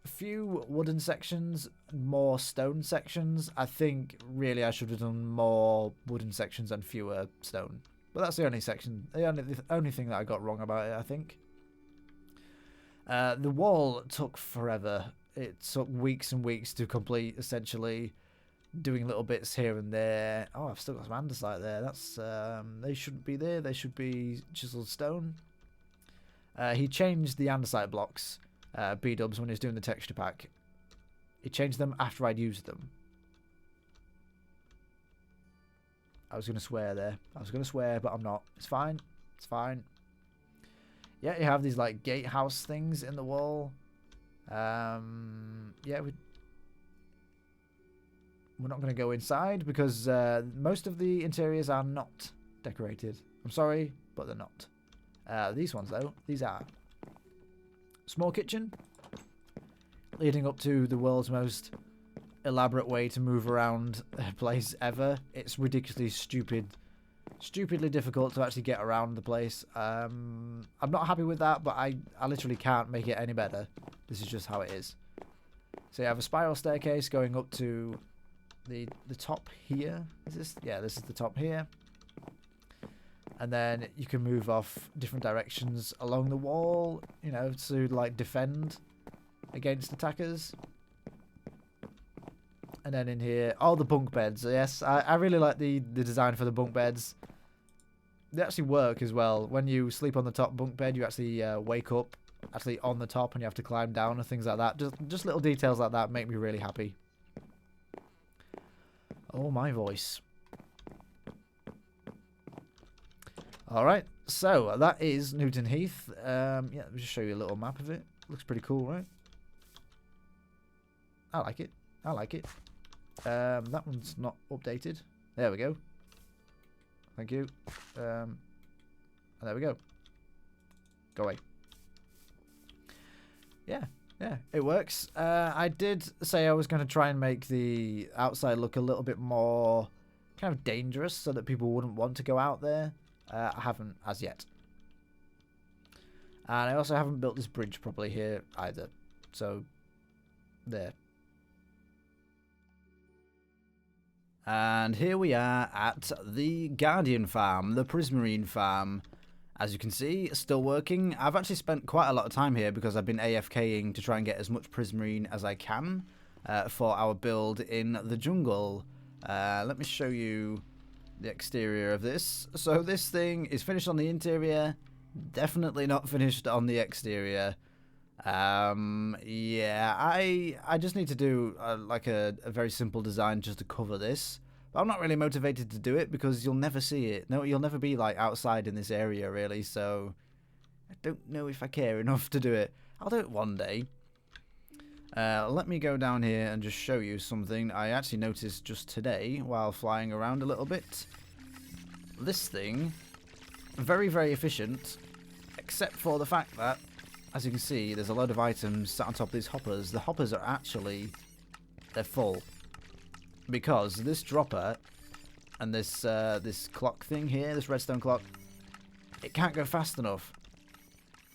a few wooden sections, more stone sections. I think really I should have done more wooden sections and fewer stone. But that's the only section, the only thing that I got wrong about it, I think. The wall took forever. It took weeks and weeks to complete, essentially, doing little bits here and there. Oh, I've still got some andesite there. That's they shouldn't be there. They should be chiseled stone. He changed the andesite blocks, B-dubs, when he was doing the texture pack. He changed them after I'd used them. I was going to swear there. I was going to swear, but I'm not. It's fine. It's fine. Yeah, you have these like gatehouse things in the wall. Yeah, we're not going to go inside because most of the interiors are not decorated. I'm sorry, but they're not. These ones, though, these are. Small kitchen, leading up to the world's most elaborate way to move around a place ever. It's ridiculously stupidly difficult to actually get around the place. I'm not happy with that, but I literally can't make it any better. This is just how it is. So you have a spiral staircase going up to the top here. Is this? Yeah, this is the top here. And then you can move off different directions along the wall, you know, to like defend against attackers. And then in here, the bunk beds. Yes, I really like the design for the bunk beds. They actually work as well. When you sleep on the top bunk bed, you actually wake up actually on the top and you have to climb down and things like that. Just little details like that make me really happy. Oh, my voice. Alright, so that is Newton Heath. Yeah, let me just show you a little map of it. Looks pretty cool, right? I like it. I like it. That one's not updated. There we go. Thank you. And there we go. Go away. Yeah, it works. I did say I was going to try and make the outside look a little bit more kind of dangerous so that people wouldn't want to go out there. I haven't as yet. And I also haven't built this bridge properly here either. So, there. And here we are at the Guardian farm, the Prismarine farm. As you can see, still working. I've actually spent quite a lot of time here because I've been AFKing to try and get as much Prismarine as I can for our build in the jungle. Let me show you the exterior of this. So this thing is finished on the interior, definitely not finished on the exterior. Yeah, I just need to do like a very simple design just to cover this. But I'm not really motivated to do it because you'll never see it. No, you'll never be like outside in this area really, so I don't know if I care enough to do it. I'll do it one day. Let me go down here and just show you something I actually noticed just today while flying around a little bit. This thing, very, very efficient, except for the fact that, as you can see, there's a load of items sat on top of these hoppers. The hoppers are actually, they're full. Because this dropper and this this clock thing here, this redstone clock, it can't go fast enough.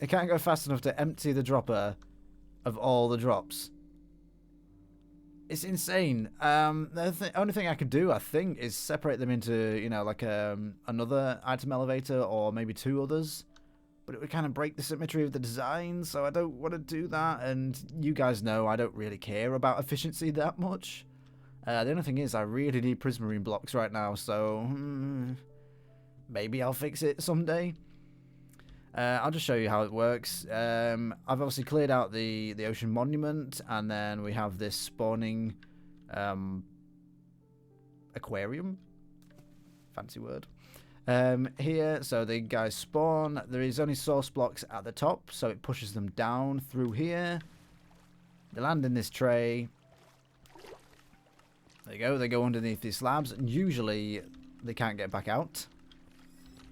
It can't go fast enough to empty the dropper of all the drops. It's insane. The only thing I could do, I think, is separate them into, you know, like another item elevator or maybe two others. But it would kind of break the symmetry of the design, so I don't want to do that. And you guys know I don't really care about efficiency that much. The only thing is I really need Prismarine blocks right now, so maybe I'll fix it someday. I'll just show you how it works. I've obviously cleared out the ocean monument, and then we have this spawning aquarium. Fancy word. Here, so the guys spawn. There is only source blocks at the top, so it pushes them down through here. They land in this tray. There you go, they go underneath these slabs, and usually they can't get back out.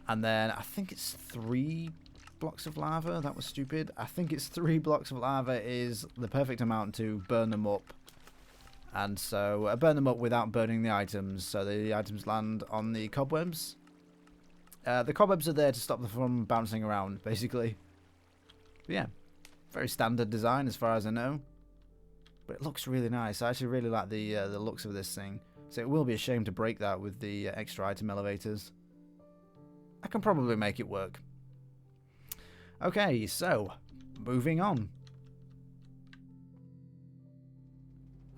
And then I think it's 3 blocks of lava. That was stupid. I think it's 3 blocks of lava is the perfect amount to burn them up. And so burn them up without burning the items, so the items land on the cobwebs. The cobwebs are there to stop them from bouncing around, basically. But yeah, very standard design as far as I know. But it looks really nice. I actually really like the looks of this thing. So it will be a shame to break that with the extra item elevators. I can probably make it work. Okay, so moving on.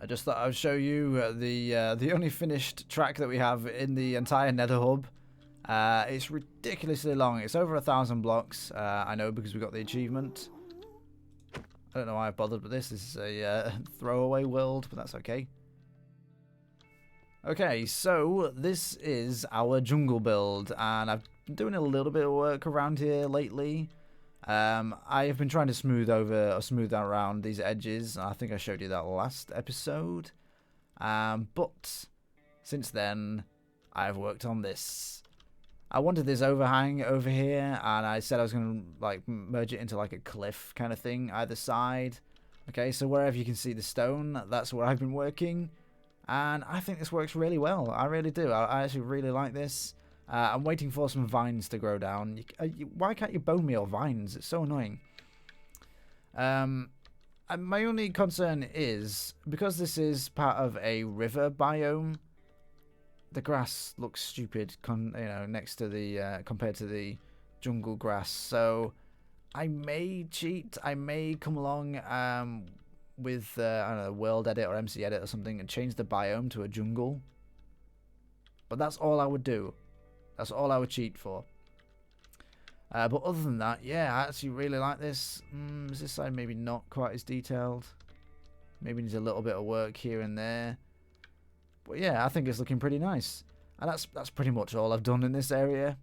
I just thought I would show you the only finished track that we have in the entire Nether hub. It's ridiculously long. It's over 1,000 blocks. I know because we got the achievement. I don't know why I've bothered with this. This is a throwaway world, but that's okay. Okay, so this is our jungle build, and I've been doing a little bit of work around here lately. I have been trying to smooth around these edges. I think I showed you that last episode. But since then, I've worked on this. I wanted this overhang over here, and I said I was going to like merge it into like a cliff kind of thing either side. Okay, so wherever you can see the stone, that's where I've been working. And I think this works really well. I really do. I actually really like this. I'm waiting for some vines to grow down. Why can't you bone meal vines? It's so annoying. My only concern is, because this is part of a river biome, the grass looks stupid, next to the compared to the jungle grass. So I may cheat. I may come along with I don't know, World Edit or MC Edit or something and change the biome to a jungle. But that's all I would do. That's all I would cheat for. But other than that, yeah, I actually really like this. Is this side maybe not quite as detailed? Maybe needs a little bit of work here and there. But yeah, I think it's looking pretty nice. And that's pretty much all I've done in this area.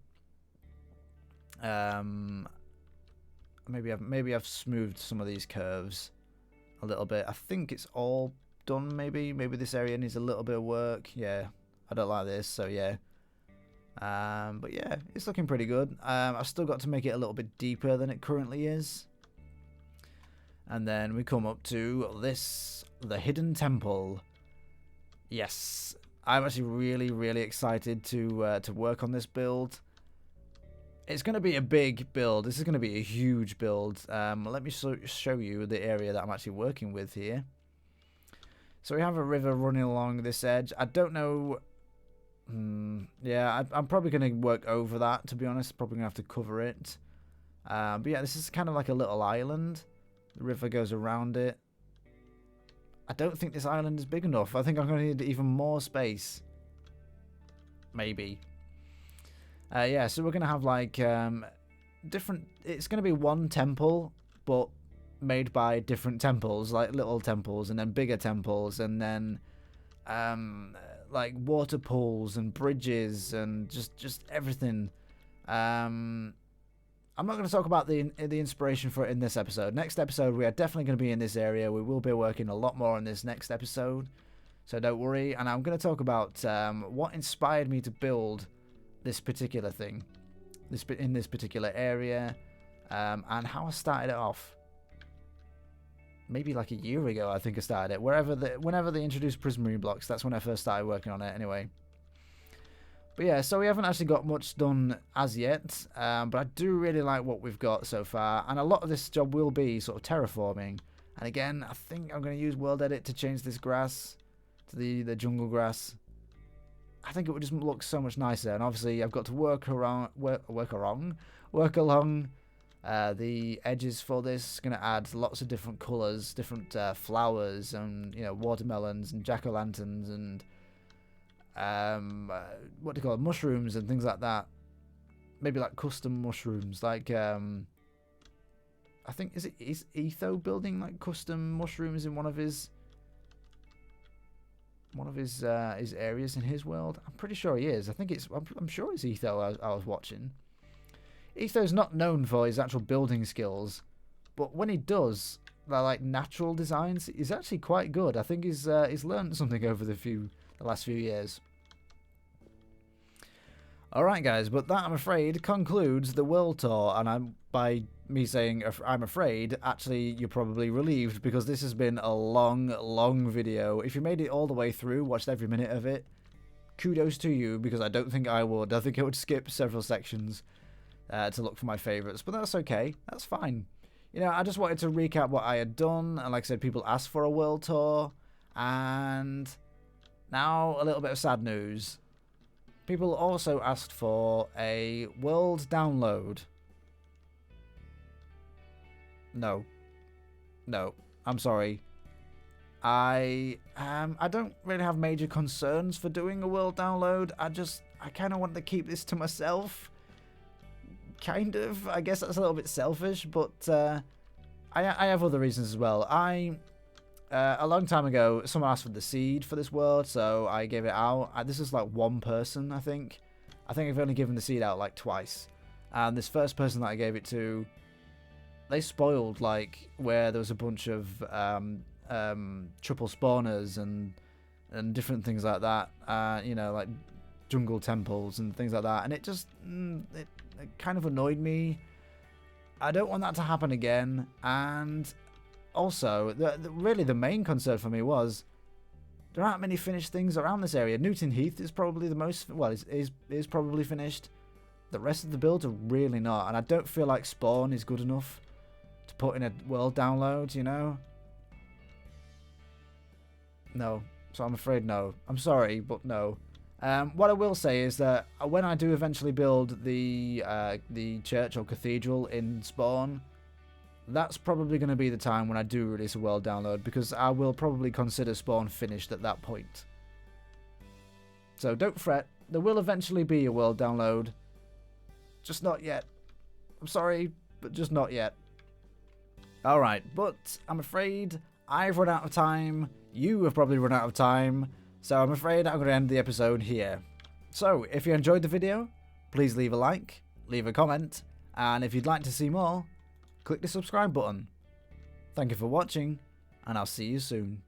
Maybe I've smoothed some of these curves a little bit. I think it's all done. Maybe this area needs a little bit of work. Yeah, I don't like this, so yeah. But yeah, it's looking pretty good. I've still got to make it a little bit deeper than it currently is. And then we come up to this, the hidden temple. Yes, I'm actually really, really excited to work on this build. It's going to be a big build. This is going to be a huge build. Let me show you the area that I'm actually working with here. So we have a river running along this edge. I don't know. Yeah, I'm probably going to work over that, to be honest. Probably going to have to cover it. But yeah, this is kind of like a little island. The river goes around it. I don't think this island is big enough. I think I'm going to need even more space. Maybe. Yeah, so we're going to have like different... It's going to be one temple, but made by different temples, like little temples and then bigger temples and then like water pools and bridges and just everything. I'm not going to talk about the inspiration for it in this episode. Next episode, we are definitely going to be in this area. We will be working a lot more on this next episode, so don't worry. And I'm going to talk about what inspired me to build this particular thing, in this particular area, and how I started it off. Maybe like a year ago, I think I started it. Whenever they introduced prismarine blocks, that's when I first started working on it. Anyway. But yeah, so we haven't actually got much done as yet, but I do really like what we've got so far, and a lot of this job will be sort of terraforming. And again, I think I'm going to use World Edit to change this grass to the jungle grass. I think it would just look so much nicer, and obviously I've got to work along the edges for this. Going to add lots of different colours, different flowers, and watermelons and jack-o'-lanterns and what do you call it, mushrooms and things like that. Maybe like custom mushrooms, like I think is Etho building like custom mushrooms in one of his areas in his world. I'm pretty sure he is. I think I'm sure it's Etho I was watching. Etho's not known for his actual building skills, but when he does like natural designs, he's actually quite good. I think he's learned something over the last few years. Alright guys, but that, I'm afraid, concludes the world tour, and by me saying I'm afraid, actually you're probably relieved, because this has been a long video. If you made it all the way through, watched every minute of it, kudos to you, because I don't think I would. I think I would skip several sections to look for my favourites, but that's okay. That's fine. you know, I just wanted to recap what I had done. And like I said, people asked for a world tour. And now a little bit of sad news. People also asked for a world download. No. No. I'm sorry. I don't really have major concerns for doing a world download. I kind of want to keep this to myself. Kind of. I guess that's a little bit selfish, but I have other reasons as well. A long time ago, someone asked for the seed for this world, so I gave it out. This is like one person, I think. I think I've only given the seed out like twice. And this first person that I gave it to, they spoiled like where there was a bunch of triple spawners and different things like that. You know, like jungle temples and things like that. And it just it kind of annoyed me. I don't want that to happen again. And also, really the main concern for me was there aren't many finished things around this area. Newton Heath is probably the most, well, is probably finished. The rest of the builds are really not, and I don't feel like spawn is good enough to put in a world download, you know? No. So I'm afraid no. I'm sorry, but no. What I will say is that when I do eventually build the church or cathedral in spawn, that's probably going to be the time when I do release a world download, because I will probably consider spawn finished at that point. So don't fret, there will eventually be a world download, just not yet. I'm sorry, but just not yet. Alright, but I'm afraid I've run out of time, you have probably run out of time, so I'm afraid I'm going to end the episode here. So, if you enjoyed the video, please leave a like, leave a comment, and if you'd like to see more, click the subscribe button. Thank you for watching, and I'll see you soon.